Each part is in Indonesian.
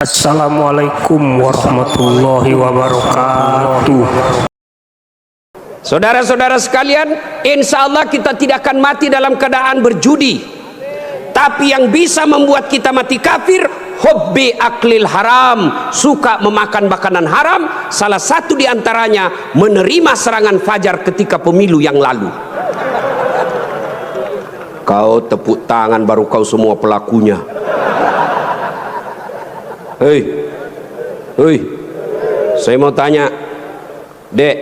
Assalamualaikum warahmatullahi wabarakatuh. Saudara-saudara sekalian, insya Allah kita tidak akan mati dalam keadaan berjudi. Tapi yang bisa membuat kita mati kafir, hubbi aklil haram, suka memakan makanan haram. Salah satu diantaranya menerima serangan fajar ketika pemilu yang lalu. Kau tepuk tangan baru kau semua pelakunya. Hei, saya mau tanya, Dek,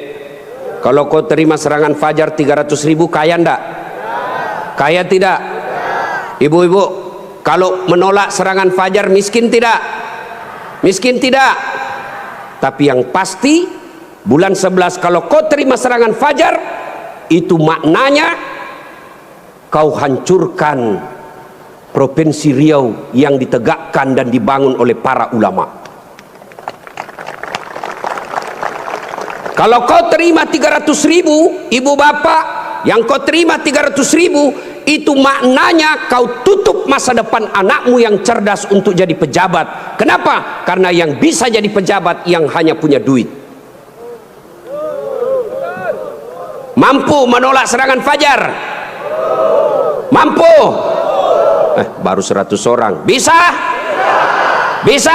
kalau kau terima serangan fajar 300.000, kaya ndak? Kaya tidak? Ibu-ibu, kalau menolak serangan fajar miskin tidak? Miskin tidak? Tapi yang pasti bulan 11 kalau kau terima serangan fajar, itu maknanya kau hancurkan Provinsi Riau yang ditegakkan dan dibangun oleh para ulama. Kalau kau terima 300.000, ibu bapak, yang kau terima 300.000, itu maknanya kau tutup masa depan anakmu yang cerdas untuk jadi pejabat. Kenapa? Karena yang bisa jadi pejabat yang hanya punya duit. Mampu menolak serangan fajar? Mampu? Baru 100 orang. Bisa? Bisa?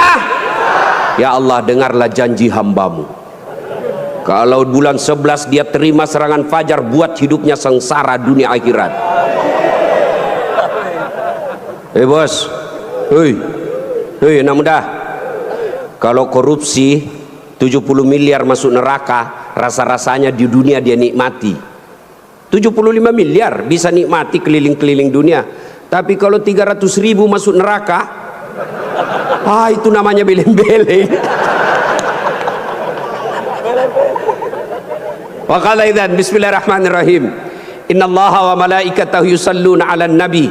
Ya Allah, dengarlah janji hambamu. Kalau bulan 11 dia terima serangan fajar, buat hidupnya sengsara dunia akhirat. Bos, anak muda, kalau korupsi 70 miliar masuk neraka, rasa-rasanya di dunia dia nikmati. 75 miliar bisa nikmati keliling-keliling dunia. Tapi kalau 300.000 masuk neraka, itu namanya beleng-beleng. Wa qala idzan bismillahirrahmanirrahim. Innallaha wa malaikatahu yusalluna 'alan nabi.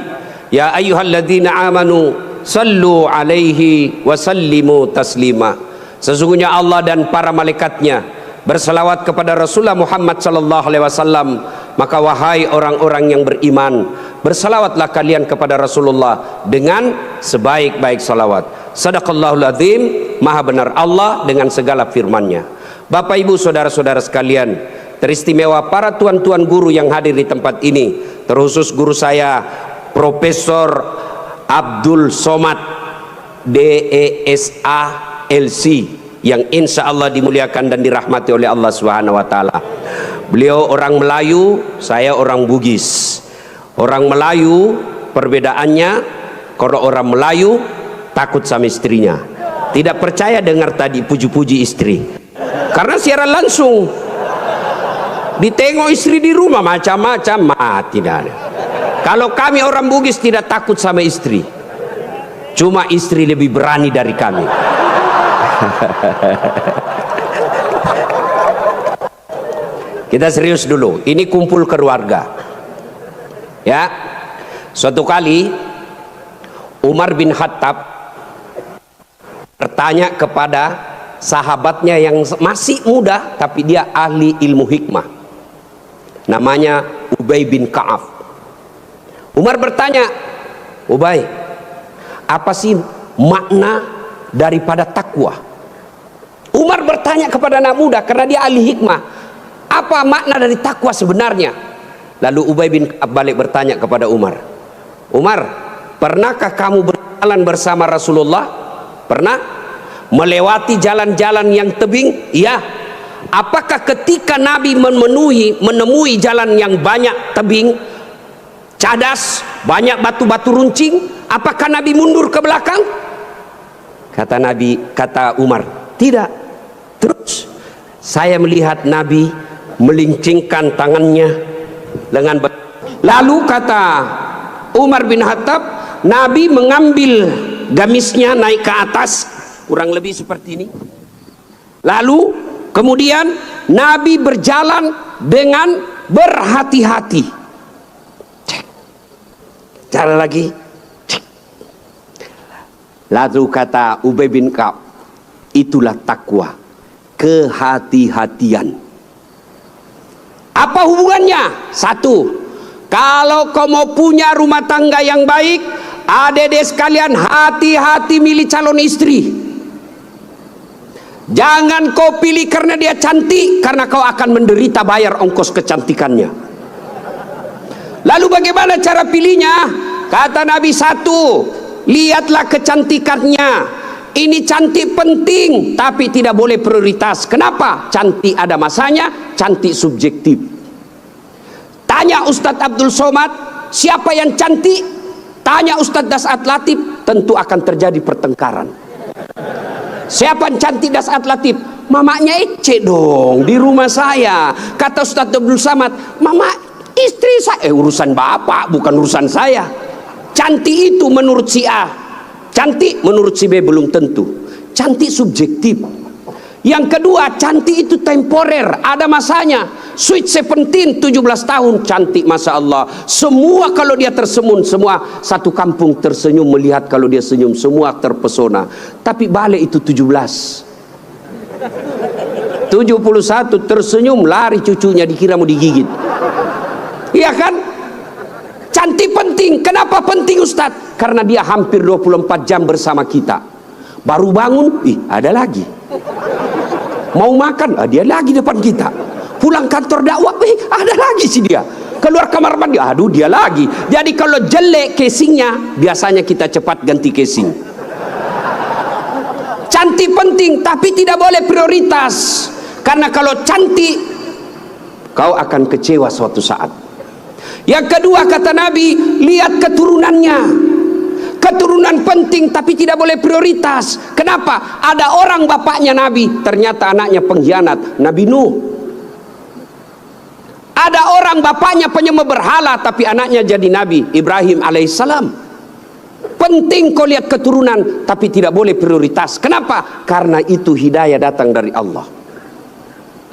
Ya ayyuhalladzina amanu sallu 'alaihi wa sallimu taslima. Sesungguhnya Allah dan para malaikatnya berselawat kepada Rasulullah Muhammad sallallahu alaihi wasallam. Maka wahai orang-orang yang beriman, bersalawatlah kalian kepada Rasulullah dengan sebaik-baik salawat. Sadaqallahul azim, maha benar Allah dengan segala firman-Nya. Bapak ibu saudara-saudara sekalian, teristimewa para tuan-tuan guru yang hadir di tempat ini, terkhusus guru saya Profesor Abdul Somad DESA LC, yang insya Allah dimuliakan dan dirahmati oleh Allah Subhanahu wa Ta'ala. Beliau orang Melayu, saya orang Bugis. Orang Melayu perbedaannya, kalau orang Melayu takut sama istrinya, tidak percaya dengar tadi puji-puji istri, karena siaran langsung ditengok istri di rumah macam-macam, tidak ada. Kalau kami orang Bugis tidak takut sama istri, cuma istri lebih berani dari kami. Kita serius dulu, ini kumpul keluarga ya. Suatu kali Umar bin Khattab bertanya kepada sahabatnya yang masih muda tapi dia ahli ilmu hikmah, namanya Ubay bin Ka'ab. Umar bertanya, Ubay, apa sih makna daripada takwa? Umar bertanya kepada anak muda karena dia ahli hikmah, apa makna dari takwa sebenarnya? Lalu Ubay bin Ka'ab balik bertanya kepada Umar, Umar, pernahkah kamu berjalan bersama Rasulullah? Pernah? Melewati jalan-jalan yang tebing? Iya. Apakah ketika Nabi menemui jalan yang banyak tebing, cadas, banyak batu-batu runcing, apakah Nabi mundur ke belakang? Kata Umar, tidak. Terus saya melihat Nabi melincingkan tangannya dengan lalu kata Umar bin Khattab, Nabi mengambil gamisnya naik ke atas kurang lebih seperti ini, lalu kemudian Nabi berjalan dengan berhati-hati, jalan lagi, lalu kata Ubay bin Ka'ab, itulah takwa, kehati-hatian. Apa hubungannya? Satu, kalau kau mau punya rumah tangga yang baik, adik-adik sekalian, hati-hati milih calon istri. Jangan kau pilih karena dia cantik, karena kau akan menderita bayar ongkos kecantikannya. Lalu bagaimana cara pilihnya? Kata Nabi, satu, lihatlah kecantikannya. Ini cantik penting, tapi tidak boleh prioritas. Kenapa? Cantik ada masanya, cantik subjektif. Tanya Ustadz Abdul Somad, siapa yang cantik? Tanya Ustadz Das'at Latif, tentu akan terjadi pertengkaran. Siapa yang cantik Das'at Latif? Mamanya Ece dong, di rumah saya. Kata Ustadz Abdul Somad, mama istri saya. Urusan bapak, bukan urusan saya. Cantik itu menurut si A, cantik menurut si B belum tentu. Cantik subjektif. Yang kedua, cantik itu temporer, ada masanya. Sweet 17, 17 tahun, cantik Masya Allah. Semua kalau dia tersenyum, semua satu kampung tersenyum melihat kalau dia senyum, semua terpesona. Tapi balik itu 17, 71 tersenyum, lari cucunya dikira mau digigit. Iya kan? Cantik penting. Kenapa penting Ustadz? Karena dia hampir 24 jam bersama kita. Baru bangun, ada lagi. Mau makan, dia lagi depan kita. Pulang kantor dakwah, ada lagi sih dia. Keluar kamar mandi, aduh dia lagi. Jadi kalau jelek casingnya, biasanya kita cepat ganti casing. Cantik penting, tapi tidak boleh prioritas. Karena kalau cantik, kau akan kecewa suatu saat. Yang kedua kata Nabi, lihat keturunannya. Keturunan penting tapi tidak boleh prioritas. Kenapa? Ada orang bapaknya Nabi, ternyata anaknya pengkhianat, Nabi Nuh. Ada orang bapaknya penyembah berhala tapi anaknya jadi Nabi, Ibrahim alaihissalam. Penting kau lihat keturunan tapi tidak boleh prioritas. Kenapa? Karena itu hidayah datang dari Allah.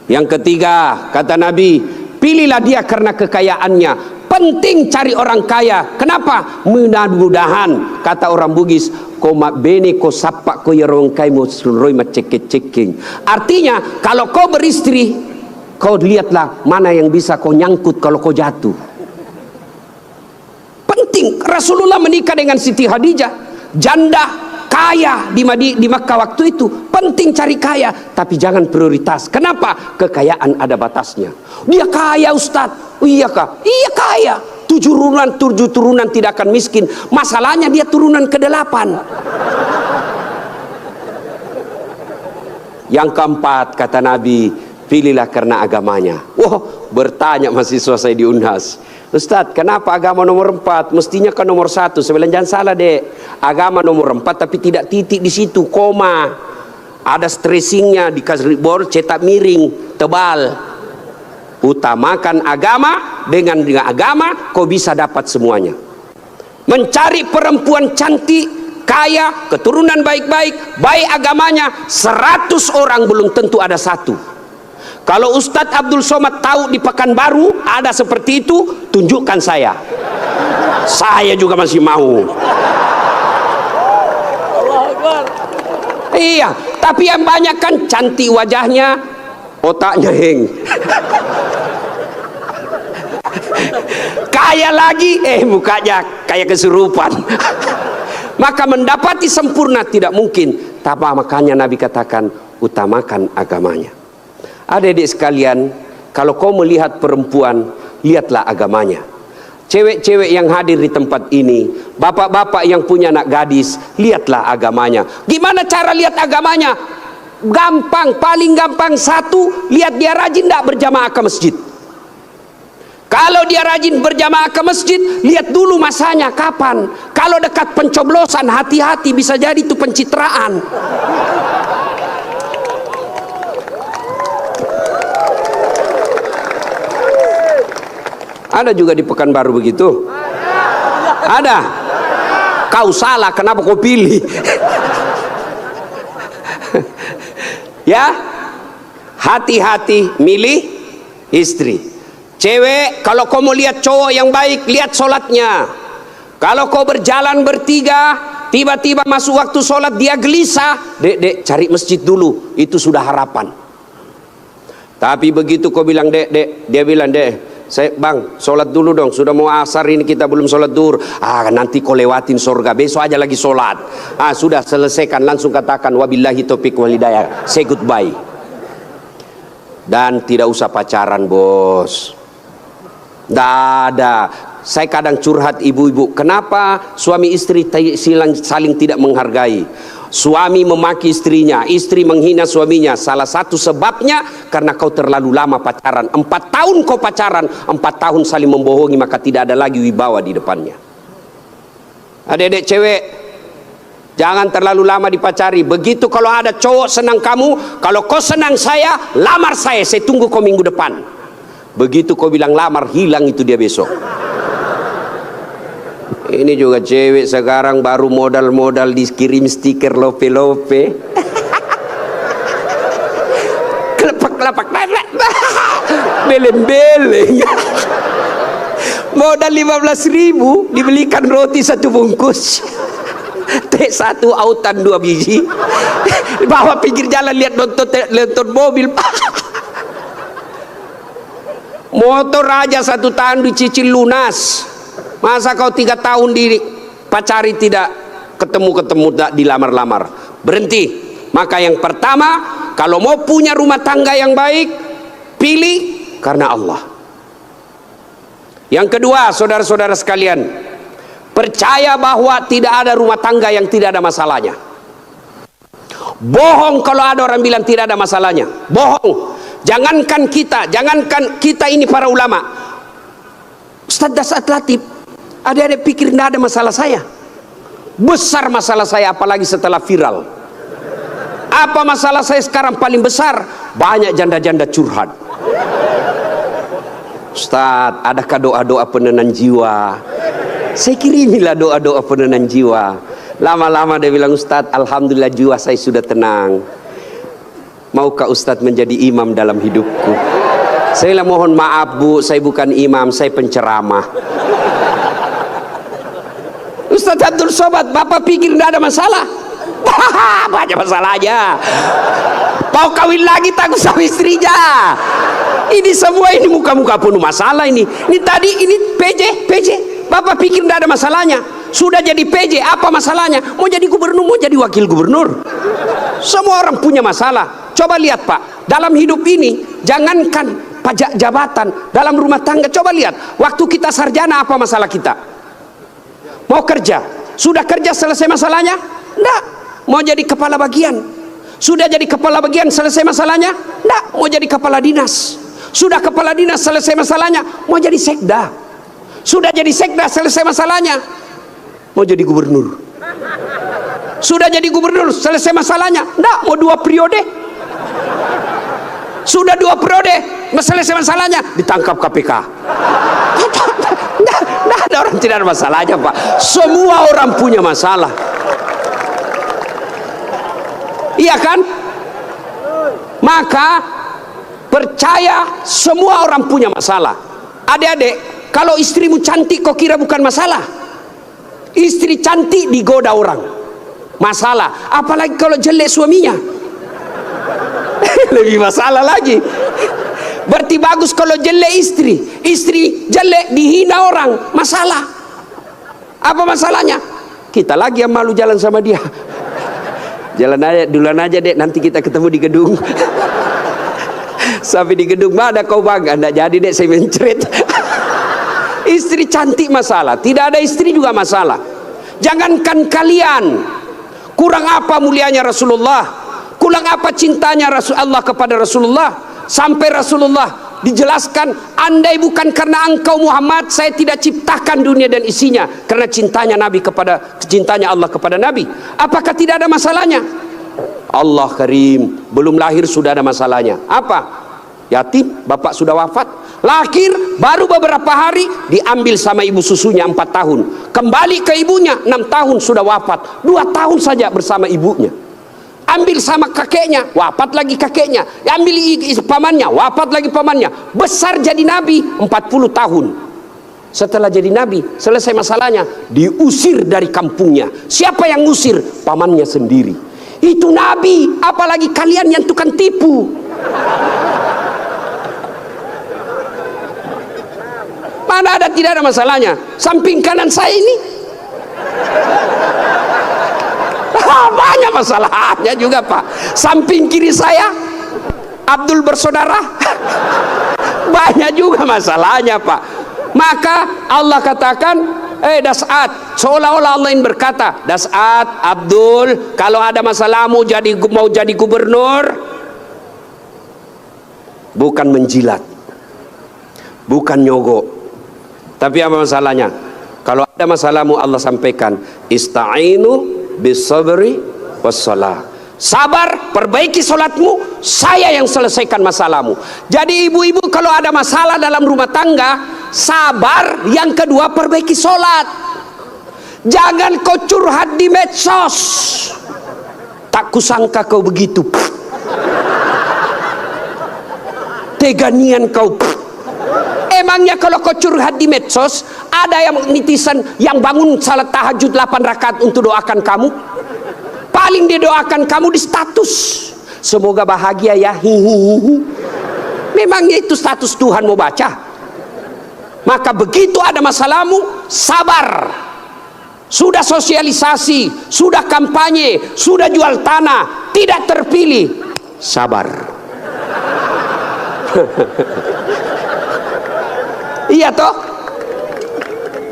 Yang ketiga kata Nabi, pilihlah dia karena kekayaannya. Penting cari orang kaya. Kenapa? Mudah-mudahan kata orang Bugis, koma bene ko sapa ko yarong kai mo sulroi macek-ceking. Artinya kalau kau beristri, kau lihatlah mana yang bisa kau nyangkut kalau kau jatuh. Penting. Rasulullah menikah dengan Siti Khadijah, janda kaya di Makkah waktu itu. Penting cari kaya, tapi jangan prioritas. Kenapa? Kekayaan ada batasnya. Dia kaya Ustadz. Oh, iya kah? Iya kaya. 7 turunan tidak akan miskin. Masalahnya dia turunan ke-8. Yang keempat kata Nabi, pilihlah karena agamanya. Wah, bertanya mahasiswa saya di Unhas, Ustadz, kenapa agama nomor 4? Mestinya kan nomor 1. Saya bilang jangan salah dek, agama nomor 4 tapi tidak titik di situ, koma. Ada stressingnya, dikasih board cetak miring tebal. Utamakan agama, dengan agama kau bisa dapat semuanya. Mencari perempuan cantik, kaya, keturunan baik-baik, baik agamanya, 100 orang belum tentu ada 1. Kalau Ustadz Abdul Somad tahu di Pekanbaru ada seperti itu, tunjukkan saya. Saya juga masih mau. Iya, tapi yang banyak kan cantik wajahnya, otaknya heng. Kaya lagi, mukanya kayak kesurupan. Maka mendapati sempurna tidak mungkin. Tapi makanya Nabi katakan, utamakan agamanya. Adik-adik sekalian, kalau kau melihat perempuan, lihatlah agamanya. Cewek-cewek yang hadir di tempat ini, bapak-bapak yang punya anak gadis, lihatlah agamanya. Gimana cara lihat agamanya? Gampang, paling gampang. Satu, lihat dia rajin tidak berjamaah ke masjid. Kalau dia rajin berjamaah ke masjid, lihat dulu masanya kapan. Kalau dekat pencoblosan, hati-hati, bisa jadi itu pencitraan. Ada juga di Pekanbaru begitu? Ada? Kau salah, kenapa kau pilih? Ya, hati-hati milih istri. Cewek, kalau kau mau lihat cowok yang baik, lihat sholatnya. Kalau kau berjalan bertiga, tiba-tiba masuk waktu sholat dia gelisah, dek cari masjid dulu, itu sudah harapan. Tapi begitu kau bilang dek, dia bilang dek, Bang, sholat dulu dong, sudah mau asar ini kita belum sholat duhur. Nanti kau lewatin surga, besok aja lagi sholat. Sudah selesaikan, langsung katakan wabillahi taufiq wal hidayah, say goodbye. Dan tidak usah pacaran, bos. Tidak ada. Saya kadang curhat ibu-ibu, kenapa suami istri saling tidak menghargai? Suami memaki istrinya, istri menghina suaminya. Salah satu sebabnya karena kau terlalu lama pacaran. 4 tahun kau pacaran, 4 tahun saling membohongi, maka tidak ada lagi wibawa di depannya. Adik-adik cewek, jangan terlalu lama dipacari. Begitu kalau ada cowok senang kamu, kalau kau senang saya, lamar saya tunggu kau minggu depan. Begitu kau bilang lamar, hilang itu dia besok. Ini juga cewek sekarang baru modal-modal dikirim stiker lope-lope. Kelepak-kelepak, beleng-beleng. Modal 15.000 dibelikan roti 1 bungkus. Teh 1 autan 2 biji. Bawa pinggir jalan lihat nonton mobil. Motor aja 1 tahun dicicil lunas. Masa kau 3 tahun dipacari tidak ketemu dilamar-lamar? Berhenti. Maka yang pertama, kalau mau punya rumah tangga yang baik, pilih karena Allah. Yang kedua, saudara-saudara sekalian, percaya bahwa tidak ada rumah tangga yang tidak ada masalahnya. Bohong kalau ada orang bilang tidak ada masalahnya. Bohong. Jangankan kita ini para ulama. Ustaz Dasat Latif, adik-adik pikir tidak ada masalah saya? Besar masalah saya, apalagi setelah viral. Apa masalah saya sekarang paling besar? Banyak janda-janda curhat. Ustaz, adakah doa-doa penenang jiwa? Saya kirimilah doa-doa penenang jiwa. Lama-lama dia bilang, Ustaz, alhamdulillah jiwa saya sudah tenang. Maukah Ustaz menjadi imam dalam hidupku? Saya bilang, mohon maaf Bu, saya bukan imam, saya penceramah. Ustaz Abdul Somad, Bapak pikir tidak ada masalah? Banyak masalahnya. Mau kawin lagi takut sama istrinya. Ini semua ini muka-muka penuh masalah ini. Ini tadi ini PJ. Bapak pikir tidak ada masalahnya. Sudah jadi PJ, apa masalahnya? Mau jadi gubernur, mau jadi wakil gubernur. Semua orang punya masalah. Coba lihat Pak, dalam hidup ini jangankan pajak jabatan, dalam rumah tangga coba lihat. Waktu kita sarjana apa masalah kita? Mau kerja, sudah kerja selesai masalahnya? Enggak. Mau jadi kepala bagian, sudah jadi kepala bagian selesai masalahnya? Enggak. Mau jadi kepala dinas, sudah kepala dinas selesai masalahnya? Mau jadi sekda, sudah jadi sekda selesai masalahnya? Mau jadi gubernur, sudah jadi gubernur selesai masalahnya? Enggak. Mau 2 periode, sudah 2 periode selesai masalahnya? Ditangkap KPK. Nah, ada orang tidak ada masalahnya Pak. Semua orang punya masalah. Iya kan? Maka percaya semua orang punya masalah. Adik-adik, kalau istrimu cantik kau kira bukan masalah? Istri cantik digoda orang, masalah. Apalagi kalau jelek suaminya, lebih masalah lagi. Berarti bagus kalau jelek istri jelek dihina orang, masalah. Apa masalahnya? Kita lagi yang malu jalan sama dia. Jalan aja, duluan aja dek, nanti kita ketemu di gedung. Sampai di gedung, mana kau bang? Anda jadi dek, saya mencret. Istri cantik masalah, tidak ada istri juga masalah. Jangankan kalian, kurang apa mulianya Rasulullah, kurang apa cintanya Rasulullah kepada Rasulullah, sampai Rasulullah dijelaskan, andai bukan karena engkau Muhammad, saya tidak ciptakan dunia dan isinya. Karena cintanya Allah kepada Nabi. Apakah tidak ada masalahnya? Allah Karim, belum lahir sudah ada masalahnya. Apa? Yatim, bapak sudah wafat. Lahir baru beberapa hari diambil sama ibu susunya 4 tahun. Kembali ke ibunya 6 tahun sudah wafat. 2 tahun saja bersama ibunya. Ambil sama kakeknya, wafat lagi kakeknya. Ambil pamannya, wafat lagi pamannya. Besar jadi nabi 40 tahun. Setelah jadi nabi, selesai masalahnya, diusir dari kampungnya. Siapa yang ngusir? Pamannya sendiri. Itu nabi, apalagi kalian yang tukang tipu. Mana ada tidak ada masalahnya? Samping kanan saya ini banyak masalahnya juga Pak. Samping kiri saya Abdul bersaudara banyak juga masalahnya Pak. Maka Allah katakan, Das'at, seolah-olah Allah ingin berkata, Das'at, Abdul, kalau ada masalahmu mau jadi gubernur, bukan menjilat, bukan nyogok, tapi apa masalahnya? Kalau ada masalahmu Allah sampaikan, ista'inu bisabri wassalah. Sabar, perbaiki solatmu, saya yang selesaikan masalahmu. Jadi ibu-ibu kalau ada masalah dalam rumah tangga, sabar. Yang kedua, perbaiki solat. Jangan kau curhat di medsos. Tak kusangka kau begitu. Teganian kau. Emangnya kalau kau curhat di medsos, ada yang netizen yang bangun salat tahajud 8 rakaat untuk doakan kamu? Paling dia doakan kamu di status, semoga bahagia ya, hihihi. Memangnya itu status Tuhan mau baca? Maka begitu ada masalahmu, sabar. Sudah sosialisasi, sudah kampanye, sudah jual tanah, tidak terpilih, sabar. Iya toh?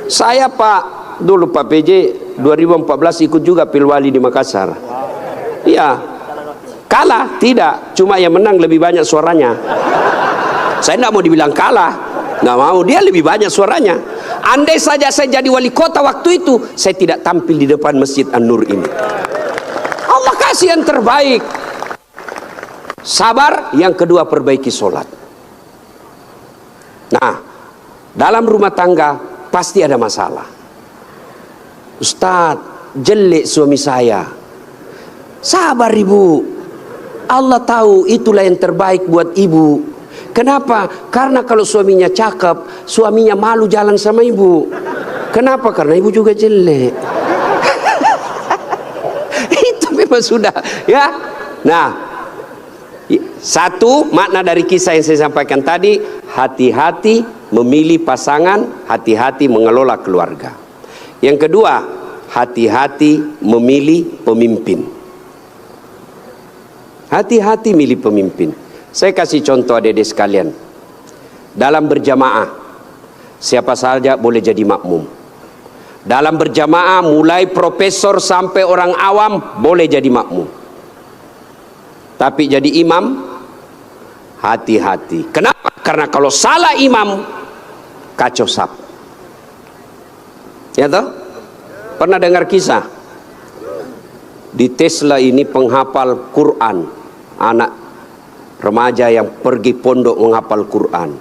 Saya Pak, dulu Pak PJ 2014 ikut juga Pilwali di Makassar. Iya, kalah tidak, cuma yang menang lebih banyak suaranya. Saya tidak mau dibilang kalah, nggak mau, dia lebih banyak suaranya. Andai saja saya jadi wali kota waktu itu, saya tidak tampil di depan Masjid An-Nur ini. Allah kasih yang terbaik. Sabar. Yang kedua, perbaiki sholat. Nah, dalam rumah tangga pasti ada masalah. Ustadz, jelek suami saya. Sabar ibu, Allah tahu itulah yang terbaik buat ibu. Kenapa? Karena kalau suaminya cakep, suaminya malu jalan sama ibu. Kenapa? Karena ibu juga jelek. Itu memang sudah ya. Nah, satu makna dari kisah yang saya sampaikan tadi, hati-hati memilih pasangan, hati-hati mengelola keluarga. Yang kedua, hati-hati memilih pemimpin. Hati-hati milih pemimpin. Saya kasih contoh adik-adik sekalian. Dalam berjamaah, siapa saja boleh jadi makmum. Dalam berjamaah, mulai profesor sampai orang awam boleh jadi makmum. Tapi jadi imam, hati-hati. Kenapa? Karena kalau salah imam, kacau sap. Ya toh? Pernah dengar kisah? Di Tesla ini penghafal Quran, anak remaja yang pergi pondok menghafal Quran.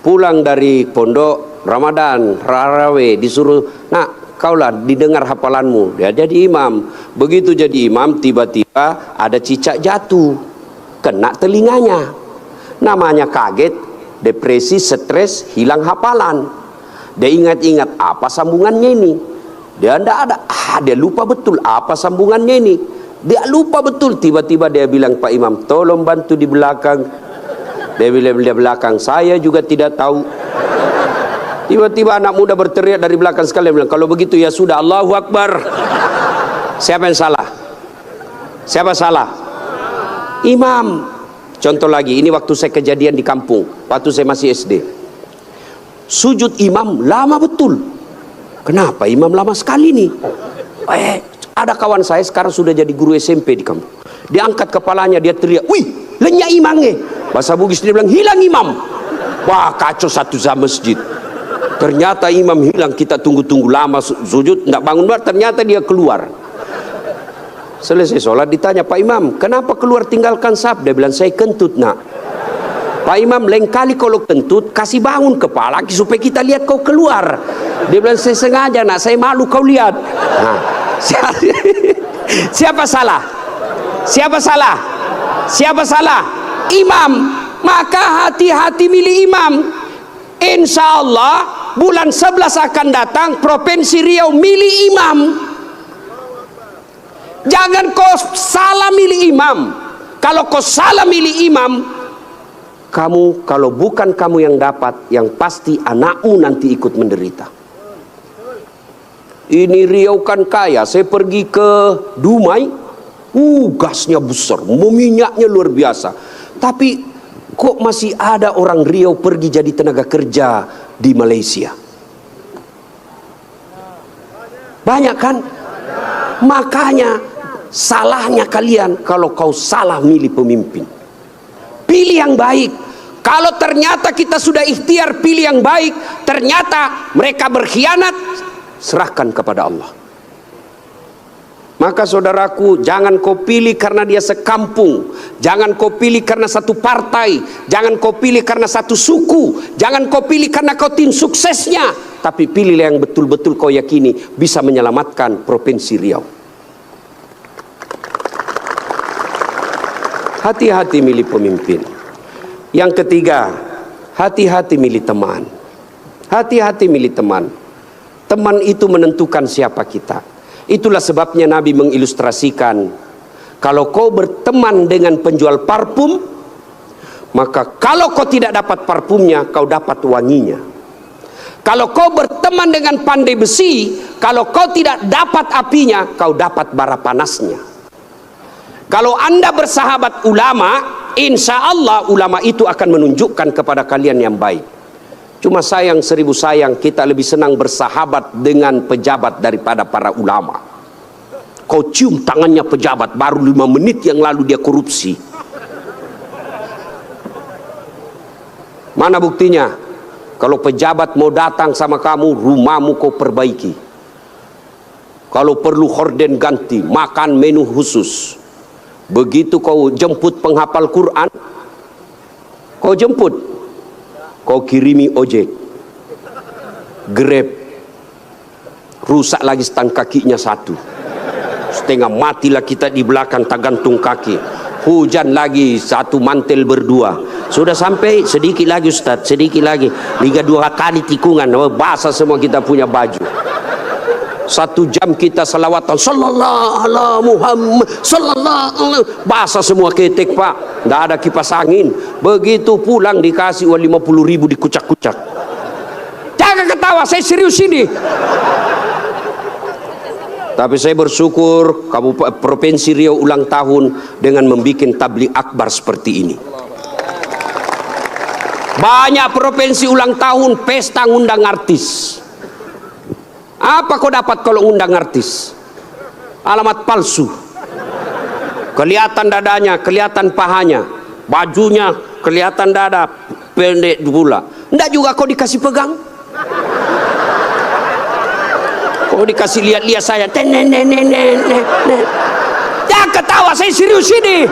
Pulang dari pondok Ramadan, Tarawih, disuruh, nak kaulah didengar hafalanmu. Dia jadi imam. Begitu jadi imam, tiba-tiba ada cicak jatuh, kena telinganya. Namanya kaget, depresi, stres, hilang hafalan. Dia ingat-ingat apa sambungannya ini. Dia tidak ada, dia lupa betul apa sambungannya ini. Dia lupa betul. Tiba-tiba dia bilang, Pak Imam, tolong bantu di belakang. Dia bilang di belakang, saya juga tidak tahu. Tiba-tiba anak muda berteriak dari belakang sekali, bilang, kalau begitu ya sudah, Allahu Akbar. Siapa yang salah? Siapa salah? Imam. Contoh lagi, ini waktu saya kejadian di kampung, waktu saya masih SD. Sujud imam lama betul. Kenapa imam lama sekali nih? Ada kawan saya sekarang sudah jadi guru SMP di kampung. Dia angkat kepalanya, dia teriak, wih, lenyap imamnya. Bahasa Bugis dia bilang, hilang imam. Wah, kacau satu masjid. Ternyata imam hilang, kita tunggu-tunggu lama sujud, tidak bangun, ternyata dia keluar. Selesai sholat ditanya, Pak Imam, kenapa keluar tinggalkan saf? Dia bilang, saya kentut nak. Pak Imam, lain kali kalau kentut kasih bangun kepala supaya kita lihat kau keluar. Dia bilang, saya sengaja nak, saya malu kau lihat. Nah, siapa salah? Siapa salah? Siapa salah? Imam. Maka hati-hati milih imam. Insya Allah bulan 11 akan datang Provinsi Riau milih imam. Jangan kau salah milih imam. Kalau kau salah milih imam, kamu, kalau bukan kamu yang dapat, yang pasti anakmu nanti ikut menderita. Ini Riau kan kaya. Saya pergi ke Dumai, gasnya besar, minyaknya luar biasa. Tapi kok masih ada orang Riau pergi jadi tenaga kerja di Malaysia? Banyak kan? Makanya salahnya kalian kalau kau salah milih pemimpin. Pilih yang baik. Kalau ternyata kita sudah ikhtiar pilih yang baik, ternyata mereka berkhianat, serahkan kepada Allah. Maka saudaraku, jangan kau pilih karena dia sekampung, jangan kau pilih karena satu partai, jangan kau pilih karena satu suku, jangan kau pilih karena kau tim suksesnya, tapi pilihlah yang betul-betul kau yakini bisa menyelamatkan Provinsi Riau. Hati-hati milih pemimpin. Yang ketiga, hati-hati milih teman. Hati-hati milih teman. Teman itu menentukan siapa kita. Itulah sebabnya Nabi mengilustrasikan, kalau kau berteman dengan penjual parfum, maka kalau kau tidak dapat parfumnya, kau dapat wanginya. Kalau kau berteman dengan pandai besi, kalau kau tidak dapat apinya, kau dapat bara panasnya. Kalau Anda bersahabat ulama, insya Allah ulama itu akan menunjukkan kepada kalian yang baik. Cuma sayang, seribu sayang, kita lebih senang bersahabat dengan pejabat daripada para ulama. Kau cium tangannya pejabat, baru 5 menit yang lalu dia korupsi. Mana buktinya? Kalau pejabat mau datang sama kamu, rumahmu kau perbaiki. Kalau perlu horden ganti, makan menu khusus. Begitu kau jemput penghafal Quran, kau jemput, kau kirimi ojek, Grab, rusak lagi stang kakinya satu, setengah matilah kita di belakang tak gantung kaki, hujan lagi satu mantel berdua, sudah sampai sedikit lagi Ustaz, sedikit lagi, 2 kali tikungan, basah semua kita punya baju. 1 jam kita salawatan sallallahu ala Muhammad sallallahu, basah semua ketek Pak, tidak ada kipas angin. Begitu pulang dikasih uang 50.000 dikucak-kucak. Jangan ketawa, saya serius ini. Tapi saya bersyukur Kabupaten Provinsi Riau ulang tahun dengan membuat tabligh akbar seperti ini. Banyak provinsi ulang tahun pesta ngundang artis. Apa kau dapat kalau undang artis? Alamat palsu. Kelihatan dadanya, kelihatan pahanya, bajunya kelihatan dada, pendek pula. Enggak juga kau dikasih pegang. Kau dikasih lihat-lihat saya. Jangan ketawa, saya serius ini.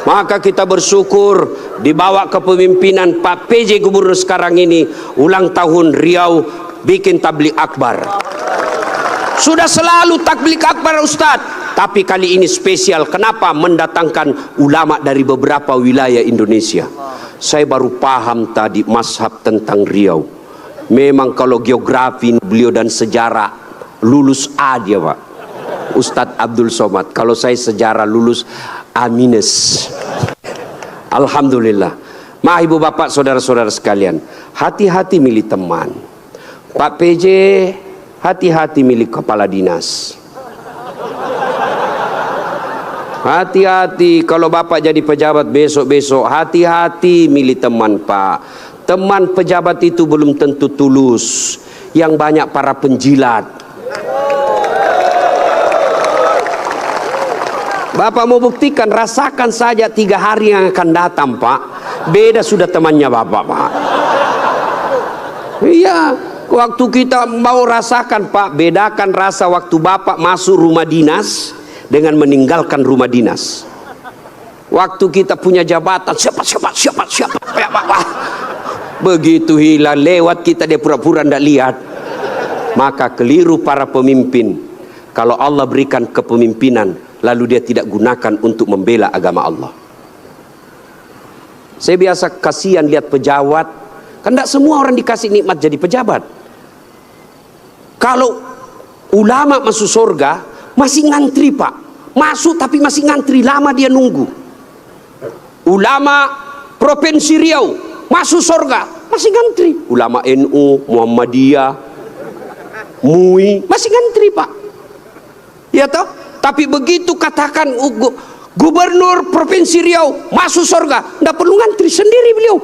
Maka kita bersyukur dibawa kepemimpinan Pak PJ Gubernur sekarang ini, ulang tahun Riau bikin tabligh akbar. Sudah selalu tabligh akbar Ustadz, tapi kali ini spesial. Kenapa? Mendatangkan ulama dari beberapa wilayah Indonesia. Saya baru paham tadi mazhab tentang Riau. Memang kalau geografi beliau dan sejarah lulus A dia Pak, Ustadz Abdul Somad. Kalau saya sejarah lulus A-. Alhamdulillah. Ma ibu bapak saudara-saudara sekalian, hati-hati milih teman. Pak PJ, hati-hati milih kepala dinas. Hati-hati kalau bapak jadi pejabat besok-besok, hati-hati milih teman Pak. Teman pejabat itu belum tentu tulus, yang banyak para penjilat. Bapak mau buktikan, rasakan saja 3 hari yang akan datang Pak, beda sudah temannya Bapak Pak. Iya, waktu kita mau rasakan Pak, bedakan rasa waktu Bapak masuk rumah dinas dengan meninggalkan rumah dinas. Waktu kita punya jabatan, siapa Pak. Begitu hilang lewat kita, dia pura-pura tidak lihat. Maka keliru para pemimpin kalau Allah berikan kepemimpinan lalu dia tidak gunakan untuk membela agama Allah. Saya biasa kasihan lihat pejabat, kan tidak semua orang dikasih nikmat jadi pejabat. Kalau ulama masuk surga masih ngantri Pak, masuk tapi masih ngantri, lama dia nunggu. ulama Provinsi Riau masuk surga, masih ngantri. Ulama NU, Muhammadiyah, MUI masih ngantri, Pak. Ya toh? Tapi begitu katakan Gubernur Provinsi Riau masuk surga, nggak perlu ngantri, sendiri beliau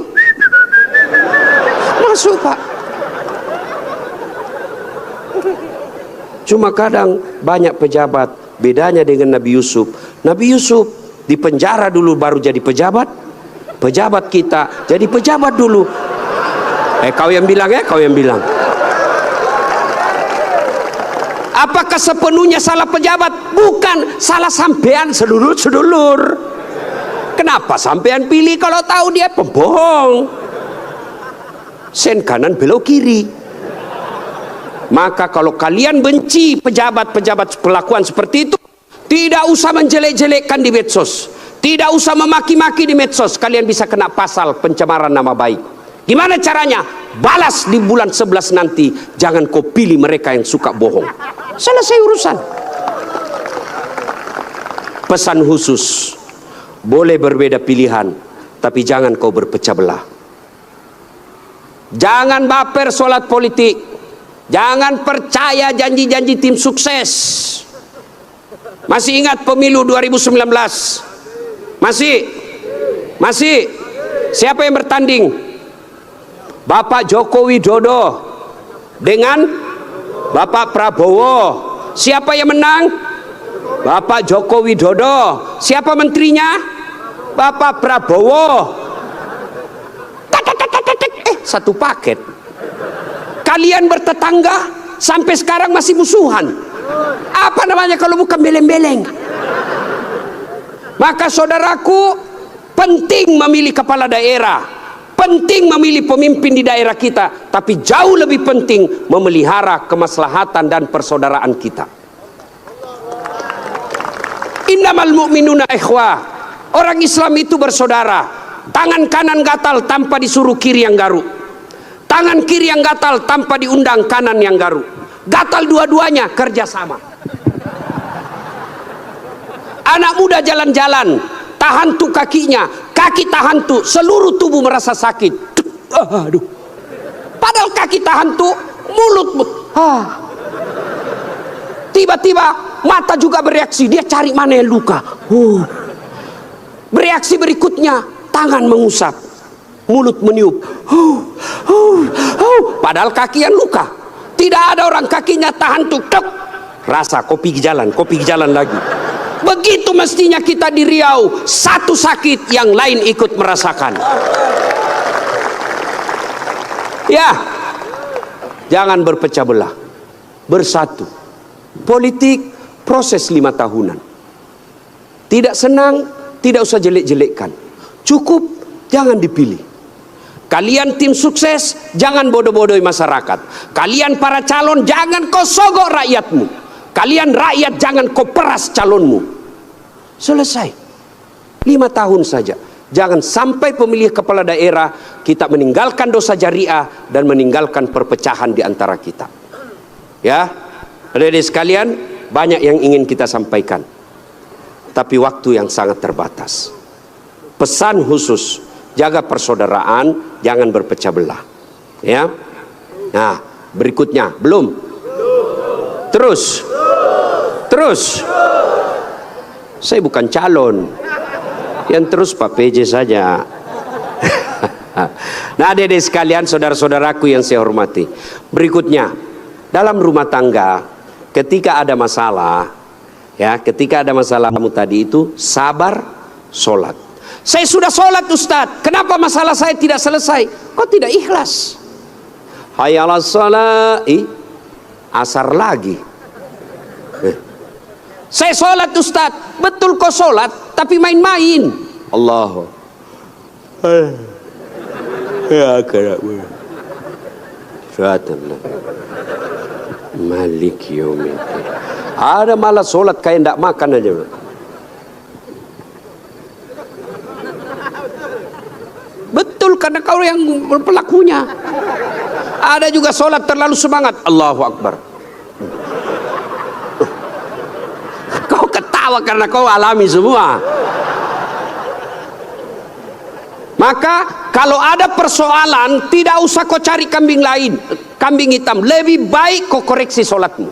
masuk, Pak. Cuma kadang banyak pejabat, bedanya dengan Nabi Yusuf. Nabi Yusuf di penjara dulu baru jadi pejabat. Pejabat kita jadi pejabat dulu. Kau yang bilang ya, kau yang bilang. Apakah sepenuhnya salah pejabat? Bukan, salah sampean sedulur-sedulur. Kenapa sampean pilih kalau tahu dia pembohong? Sen kanan belok kiri. Maka kalau kalian benci pejabat-pejabat perlakuan seperti itu, tidak usah menjelek-jelekkan di medsos, tidak usah memaki-maki di medsos. Kalian bisa kena pasal pencemaran nama baik. Gimana caranya? Balas di bulan 11 nanti. Jangan kau pilih mereka yang suka bohong. Selesai urusan. Pesan khusus, boleh berbeda pilihan, tapi jangan kau berpecah belah. Jangan baper solat politik. Jangan percaya janji-janji tim sukses. Masih ingat pemilu 2019? Masih? Siapa yang bertanding? Bapak Joko Widodo dengan Bapak Prabowo. Siapa yang menang? Bapak Joko Widodo. Siapa menterinya? Bapak Prabowo. Satu paket. Kalian bertetangga sampai sekarang masih musuhan. Apa namanya kalau bukan beleng-beleng? Maka saudaraku, penting memilih kepala daerah, penting memilih pemimpin di daerah kita, tapi jauh lebih penting memelihara kemaslahatan dan persaudaraan kita. Innamal mu'minuna ikhwah. Orang Islam itu bersaudara. Tangan kanan gatal tanpa disuruh kiri yang garuk. Tangan kiri yang gatal tanpa diundang kanan yang garuk. Gatal dua-duanya, kerjasama. Anak muda jalan-jalan, tahan tuh kakinya, kaki tahan tuh, seluruh tubuh merasa sakit. Aduh. Padahal kaki tahan tuh, mulut. Tiba-tiba mata juga bereaksi, dia cari mana yang luka. Bereaksi berikutnya, tangan mengusap, mulut meniup. Padahal kaki yang luka. Tidak ada orang kakinya tahan tuh, rasa kopi jalan lagi. Begitu mestinya kita di Riau, satu sakit yang lain ikut merasakan. Ya, jangan berpecah belah, bersatu. Politik proses 5 tahunan. Tidak senang, tidak usah jelek-jelekkan. Cukup, jangan dipilih. Kalian tim sukses, jangan bodoh-bodohi masyarakat. Kalian para calon, jangan kau sogok rakyatmu. Kalian rakyat, jangan kau peras calonmu. Selesai. 5 tahun saja. Jangan sampai pemilih kepala daerah kita meninggalkan dosa jariah dan meninggalkan perpecahan di antara kita. Ya, adik-adik sekalian, banyak yang ingin kita sampaikan, tapi waktu yang sangat terbatas. Pesan khusus, jaga persaudaraan, jangan berpecah belah. Ya. Nah, berikutnya belum. Terus. Saya bukan calon. Yang terus Pak PJ saja. Nah, adik-adik sekalian, saudara-saudaraku yang saya hormati. Berikutnya, dalam rumah tangga, ketika ada masalah, ya, ketika ada masalahmu tadi itu, sabar, sholat. Saya sudah sholat Ustadz, kenapa masalah saya tidak selesai? Kok tidak ikhlas? Hayya 'alas shalah, asar lagi. Saya sholat Ustadz, betul kok sholat, tapi main-main. Allah. Ya kerabu. Syaitan. Malik yaumiddin. Ada malah sholat kayak ndak makan aja. Betul, karena kau yang pelakunya. Ada juga sholat terlalu semangat. Allahu Akbar. Kau ketawa karena kau alami semua. Maka kalau ada persoalan, tidak usah kau cari kambing lain, kambing hitam. Lebih baik kau koreksi solatmu.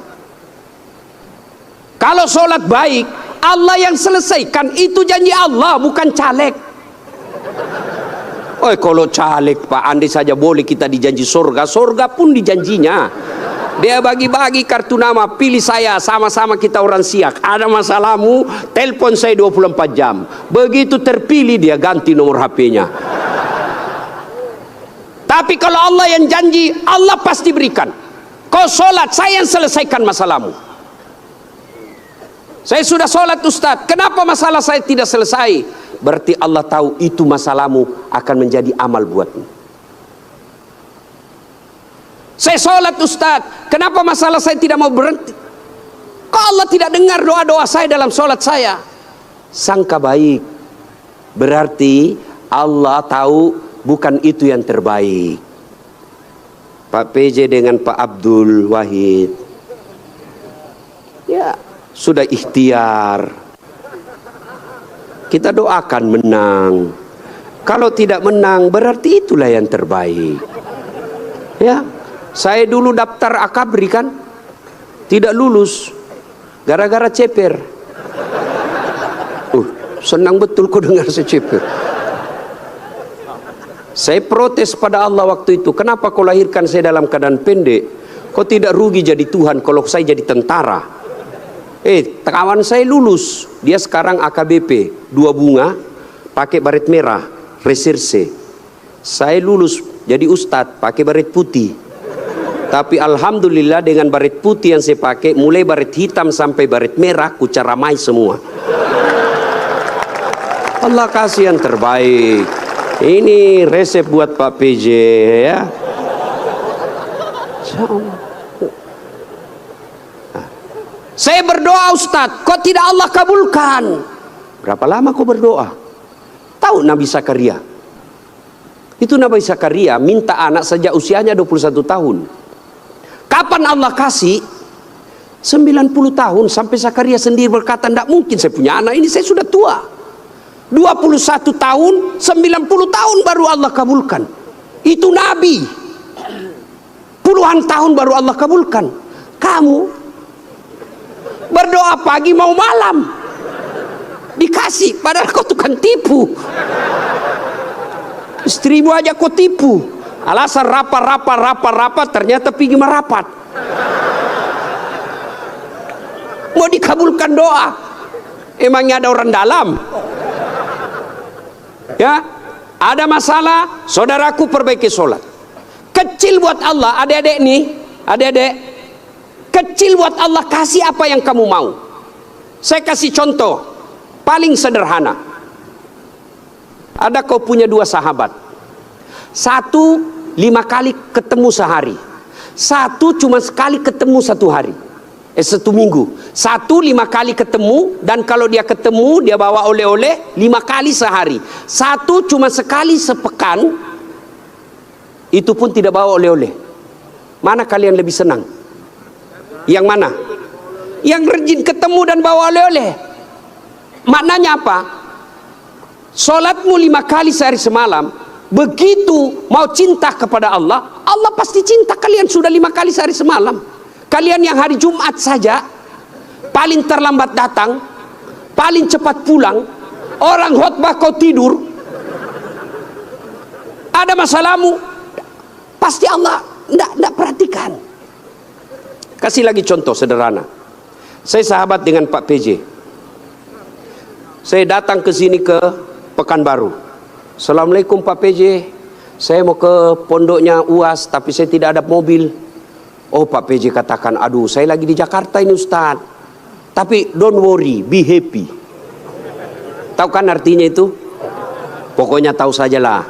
Kalau solat baik, Allah yang selesaikan. Itu janji Allah, bukan caleg. Oh, kalau caleg Pak, andai saja boleh kita dijanji surga, surga pun dijanjinya. Dia bagi-bagi kartu nama, pilih saya, sama-sama kita orang Siak. Ada masalahmu, telepon saya 24 jam. Begitu terpilih dia ganti nomor HP-nya. Tapi kalau Allah yang janji, Allah pasti berikan. Kau sholat, saya yang selesaikan masalahmu. Saya sudah sholat Ustaz, kenapa masalah saya tidak selesai? Berarti Allah tahu itu masalahmu akan menjadi amal buatmu. Saya sholat Ustaz, kenapa masalah saya tidak mau berhenti? Kok Allah tidak dengar doa-doa saya dalam sholat saya? Sangka baik, berarti Allah tahu bukan itu yang terbaik. Pak PJ dengan Pak Abdul Wahid, ya sudah ikhtiar. Kita doakan menang. Kalau tidak menang, berarti itulah yang terbaik. Ya, saya dulu daftar akabri kan, tidak lulus gara-gara ceper. Senang betul kau dengar saya ceper. Saya protes pada Allah waktu itu. Kenapa kau lahirkan saya dalam keadaan pendek? Kau tidak rugi jadi Tuhan kalau saya jadi tentara. Kawan saya lulus, dia sekarang AKBP 2 bunga, pakai baret merah, reserse. Saya lulus jadi ustadz, pakai baret putih. Tapi alhamdulillah dengan baret putih yang saya pakai, mulai baret hitam sampai baret merah, ku caramai semua. Allah kasih yang terbaik. Ini resep buat Pak PJ ya. Saya berdoa Ustadz, kok tidak Allah kabulkan? Berapa lama kau berdoa? Tahu Nabi Zakaria? Itu Nabi Zakaria minta anak sejak usianya 21 tahun. Kapan Allah kasih? 90 tahun sampai Zakaria sendiri berkata, tidak mungkin saya punya anak ini, saya sudah tua. 21 tahun, 90 tahun baru Allah kabulkan. Itu Nabi. Puluhan tahun baru Allah kabulkan. Kamu berdoa pagi mau malam dikasih, padahal kau tukang tipu. Istrimu aja kau tipu, alasan rapat, ternyata pergi merapat. Mau dikabulkan doa, emangnya ada orang dalam? Ya, ada masalah, saudaraku perbaiki sholat. Kecil buat Allah, adik-adik nih, adik-adik, kecil buat Allah, kasih apa yang kamu mau. Saya kasih contoh paling sederhana. Ada kau punya 2 sahabat, satu 5 kali ketemu sehari, satu cuma sekali ketemu 1 hari, 1 minggu. Satu 5 kali ketemu, dan kalau dia ketemu dia bawa oleh-oleh 5 kali sehari. Satu cuma sekali sepekan, itu pun tidak bawa oleh-oleh. Mana kalian lebih senang? Yang mana? Yang rajin ketemu dan bawa oleh-oleh. Maknanya apa? Solatmu 5 kali sehari semalam, begitu mau cinta kepada Allah, Allah pasti cinta kalian sudah 5 kali sehari semalam. Kalian yang hari Jumat saja paling terlambat datang, paling cepat pulang, orang khotbah kau tidur, ada masalahmu, pasti Allah tidak perhatikan. Kasih lagi contoh sederhana. Saya sahabat dengan Pak PJ. Saya datang ke sini ke Pekanbaru. Assalamualaikum Pak PJ, saya mau ke pondoknya UAS tapi saya tidak ada mobil. Oh Pak PJ katakan, aduh saya lagi di Jakarta ini Ustaz. Tapi don't worry, be happy. Tahu kan artinya itu? Pokoknya tahu sajalah.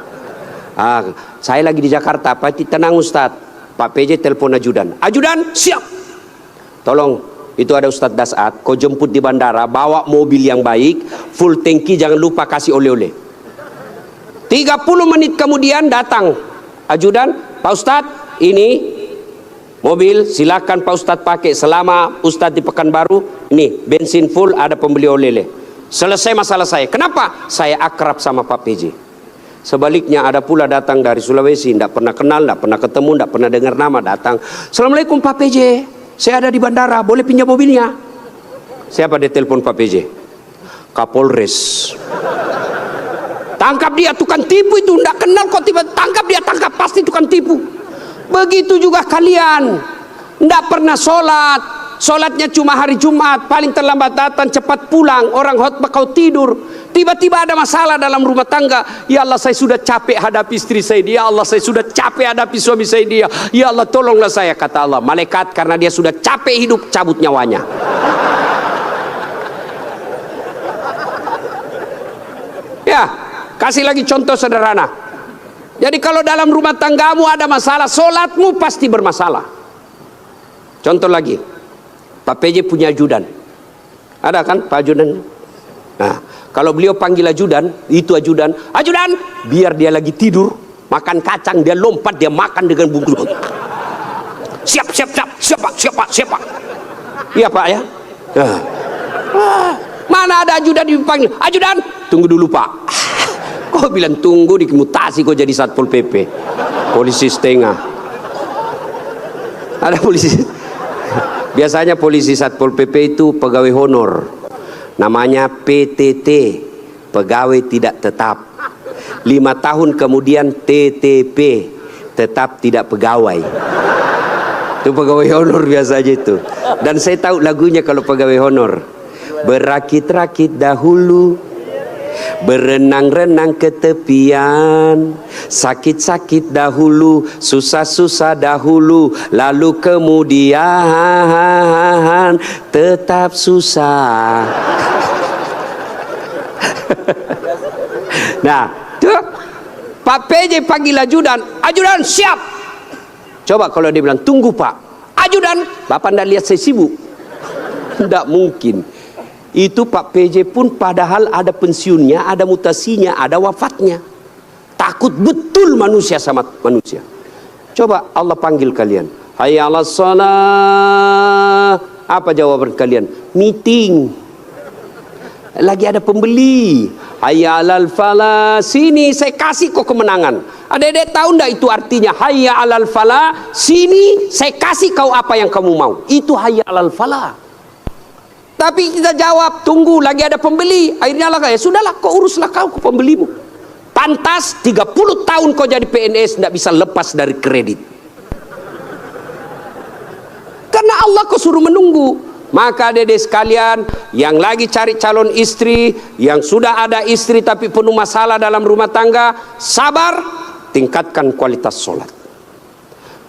Saya lagi di Jakarta, Pak tenang Ustaz. Pak PJ telepon ajudan. Ajudan siap. Tolong, itu ada Ustadz Dasat, kau jemput di bandara, bawa mobil yang baik, full tangki, jangan lupa kasih oleh-oleh. 30 menit kemudian datang ajudan, Pak Ustadz ini mobil silakan Pak Ustadz pakai selama Ustadz di Pekanbaru, ini bensin full, ada pembeli oleh-oleh. Selesai masalah saya. Kenapa? Saya akrab sama Pak PJ. Sebaliknya ada pula datang dari Sulawesi, tidak pernah kenal, tidak pernah ketemu, tidak pernah dengar nama, datang. Assalamualaikum Pak PJ, saya ada di bandara, boleh pinjam mobilnya? Siapa dia telepon Pak PJ? Kapolres. Tangkap dia, tukang tipu itu, tidak kenal kok, tiba tangkap dia, tangkap, pasti tukang tipu. Begitu juga kalian, tidak pernah sholat, sholatnya cuma hari Jumat, paling terlambat datang, cepat pulang, orang khotbah kau tidur. Tiba-tiba ada masalah dalam rumah tangga. Ya Allah, saya sudah capek hadapi istri saya. Ya Allah, saya sudah capek hadapi suami saya. Dia, ya Allah, tolonglah saya. Kata Allah, malaikat karena dia sudah capek hidup, cabut nyawanya. Ya, kasih lagi contoh sederhana. Jadi kalau dalam rumah tanggamu ada masalah, sholatmu pasti bermasalah. Contoh lagi, Pak PJ punya ajudan. Ada kan Pak ajudan? Nah, kalau beliau panggil ajudan, itu ajudan, ajudan, biar dia lagi tidur, makan kacang, dia lompat, dia makan dengan bungkus. Siap, siap, siap, siap Pak, siap Pak, siap Pak. Iya Pak ya. Mana ada ajudan dipanggil, ajudan, tunggu dulu Pak. Kau bilang tunggu, dimutasi kau jadi Satpol PP, polisi setengah. Ada polisi. Biasanya polisi Satpol PP itu pegawai honor, namanya PTT, pegawai tidak tetap. 5 tahun kemudian TTP, tetap tidak pegawai. Itu pegawai honor biasanya itu. Dan saya tahu lagunya kalau pegawai honor. Berakit-rakit dahulu, berenang-renang ke tepian, sakit-sakit dahulu, susah-susah dahulu, lalu kemudian tetap susah. Nah, tuh Pak PJ panggil ajudan, ajudan siap. Coba kalau dia bilang tunggu Pak, ajudan, Bapak ndak lihat saya sibuk? Tidak mungkin. Itu Pak PJ pun padahal ada pensiunnya, ada mutasinya, ada wafatnya. Takut betul manusia sama manusia. Coba Allah panggil kalian, hayya 'alas shalah. Apa jawaban kalian? Meeting. Lagi ada pembeli. Hayya 'alal falah. Sini saya kasih kau kemenangan. Adik-adik tahu enggak itu artinya hayya 'alal falah? Sini saya kasih kau apa yang kamu mau. Itu hayya 'alal falah. Tapi kita jawab, tunggu lagi ada pembeli. Akhirnya lah, ya sudahlah, kau uruslah kau ke pembelimu. Pantas 30 tahun kau jadi PNS tidak bisa lepas dari kredit. Karena Allah kau suruh menunggu. Maka adik-adik sekalian yang lagi cari calon istri, yang sudah ada istri tapi penuh masalah dalam rumah tangga, sabar, tingkatkan kualitas sholat.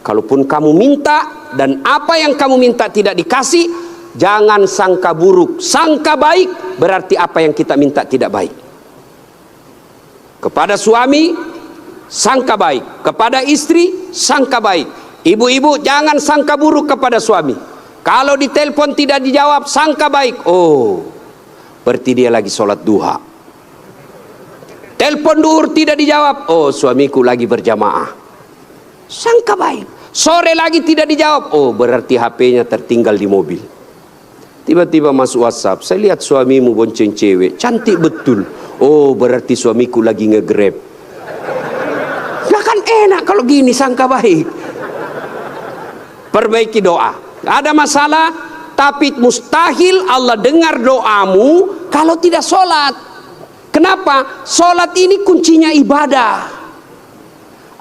Kalaupun kamu minta dan apa yang kamu minta tidak dikasih, jangan sangka buruk, sangka baik, berarti apa yang kita minta tidak baik. Kepada suami, sangka baik. Kepada istri, sangka baik. Ibu-ibu jangan sangka buruk kepada suami. Kalau ditelepon tidak dijawab, sangka baik. Oh, berarti dia lagi sholat duha. Telepon duhur tidak dijawab, oh suamiku lagi berjamaah. Sangka baik. Sore lagi tidak dijawab, oh berarti HP-nya tertinggal di mobil. Tiba-tiba masuk WhatsApp, saya lihat suamimu bonceng cewek, cantik betul. Oh, berarti suamiku lagi nge-grab. Nah kan enak kalau gini, sangka baik. Perbaiki doa. Ada masalah, tapi mustahil Allah dengar doamu kalau tidak sholat. Kenapa? Sholat ini kuncinya ibadah.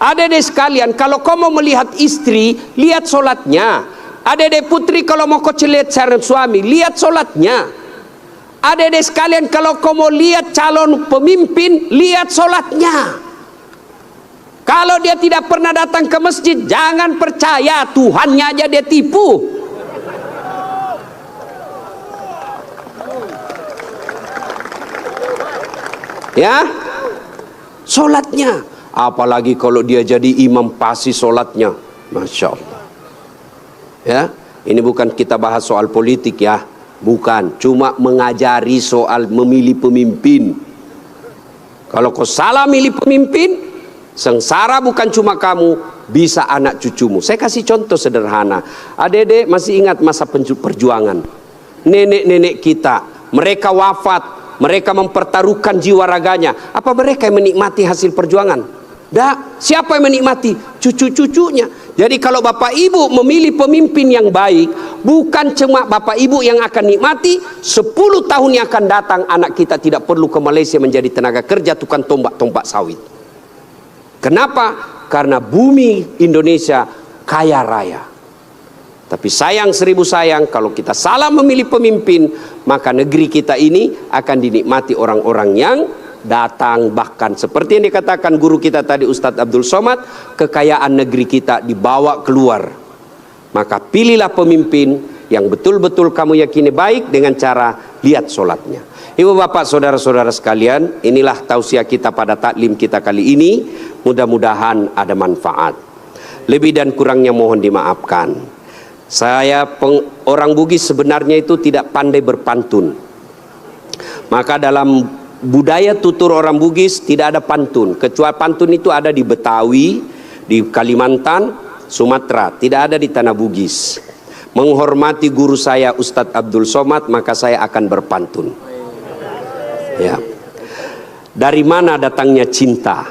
Adik-adik sekalian, kalau kau mau melihat istri, lihat sholatnya. Adik-adik putri kalau mau kau lihat calon suami, lihat sholatnya. Adik-adik sekalian kalau kau mau lihat calon pemimpin, lihat sholatnya. Kalau dia tidak pernah datang ke masjid, jangan percaya, Tuhannya aja dia tipu. Ya, sholatnya. Apalagi kalau dia jadi imam, pasti sholatnya, Masya Allah. Ya, ini bukan kita bahas soal politik ya, bukan, cuma mengajari soal memilih pemimpin. Kalau kau salah milih pemimpin, sengsara bukan cuma kamu, bisa anak cucumu. Saya kasih contoh sederhana. Adik-adik masih ingat masa perjuangan? Nenek-nenek kita, mereka wafat, mereka mempertaruhkan jiwa raganya. Apa mereka yang menikmati hasil perjuangan? Dah, siapa yang menikmati? Cucu-cucunya. Jadi kalau Bapak Ibu memilih pemimpin yang baik, bukan cuma Bapak Ibu yang akan nikmati, 10 tahun yang akan datang anak kita tidak perlu ke Malaysia menjadi tenaga kerja tukang tombak sawit. Kenapa? Karena bumi Indonesia kaya raya. Tapi sayang seribu sayang, kalau kita salah memilih pemimpin, maka negeri kita ini akan dinikmati orang-orang yang datang. Bahkan seperti yang dikatakan guru kita tadi, Ustadz Abdul Somad, kekayaan negeri kita dibawa keluar. Maka pilihlah pemimpin yang betul-betul kamu yakini baik dengan cara lihat sholatnya. Ibu bapak saudara-saudara sekalian, inilah tausiah kita pada taklim kita kali ini. Mudah-mudahan ada manfaat. Lebih dan kurangnya mohon dimaafkan. Saya orang Bugis sebenarnya itu tidak pandai berpantun. Maka dalam budaya tutur orang Bugis tidak ada pantun. Kecuali pantun itu ada di Betawi, di Kalimantan, Sumatera. Tidak ada di tanah Bugis. Menghormati guru saya Ustadz Abdul Somad, maka saya akan berpantun. Ya. Dari mana datangnya cinta?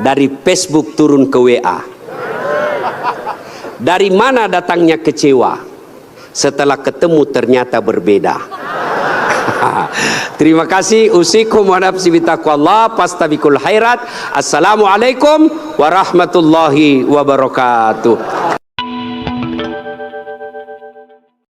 Dari Facebook turun ke WA. Dari mana datangnya kecewa? Setelah ketemu ternyata berbeda. Terima kasih. Usikum wa nafsi bitaqwallah fastabiqul khairat. Assalamualaikum warahmatullahi wabarakatuh.